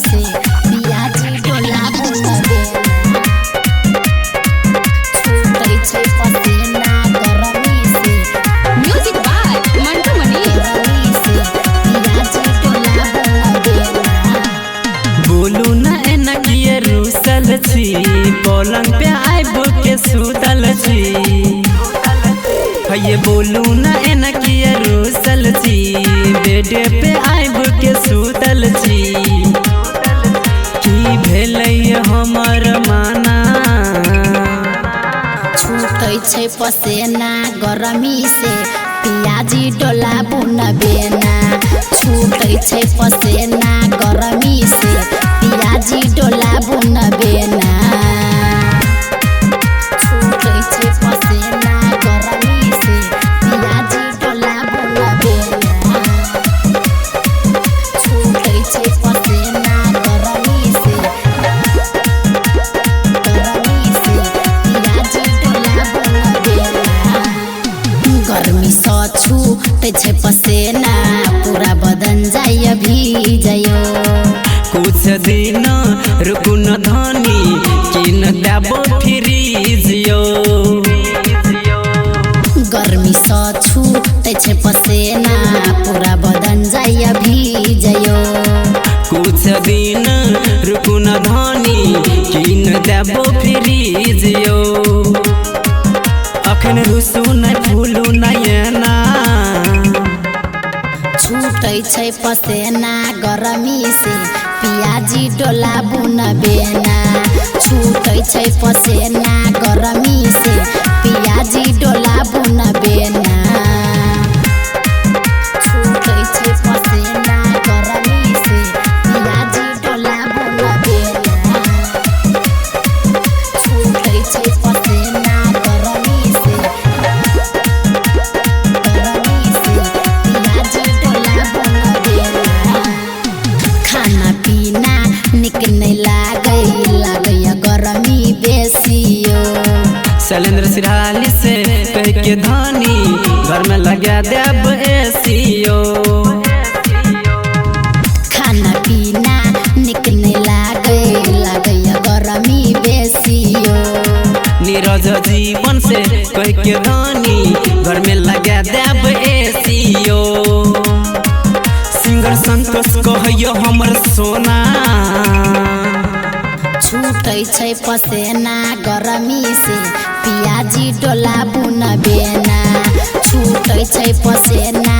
से पियाजी डोला बुनबे छूटै छै पसेना गरमी से म्यूजिक बाय मंटू मनी गरमी से पियाजी डोला बुनबे बोलू ना एना किए रूसल छी पलंग पे आइब के सुतल छी ये बोलू ना एना किए रूसल छी बेड पे आइब के सुतल छी की भेलै हमर माना छूटै छै पसेना गरमी से पियाजी डोला बुनबे ना छूटै छै पसेना गरमी से पियाजी डोला बुनबे ना छूटै छै पसेना गरमी से पियाजी डोला बुनबे ना छूटै छै पसेना गरमी से गर्मी स छूटै छै पसेना पूरा बदन जाइ भीजयो कुछ दिन रुकू न धनी किन देबो फ्रीज यो गर्मी स छूटै छै पसेना पूरा बदन जाइ भीजयो कुछ दिन रुकू न धनी किन देबो फ्रीज यो अखन रुसू न फूलू नयना छूटै छै पसेना गरमी से पियाजी डोला बुनबे ना छूटै छै पसेना गरमी से पियाजी डोला बुनबे ना छूटै छै पसेना गरमी से पियाजी डोला बुनबे ना छूटै छै पसेना गरमी से पियाजी डोला बुनबे ना खाना पीना निक नहीं लागैया गरमी बेसियो शैलेंद्र सिराली से कह के धनी घर में लगा देब एसियो खाना पीना निक नहीं लागैया गरमी बेसियो नीरज जीवन से कह के धनी घर में लगा देब एसियो सिंगर संतोष कहियो हमर सोना छूटै छै पसेना गरमी से पियाजी डोला बुनबे ना छूटै छै पसेना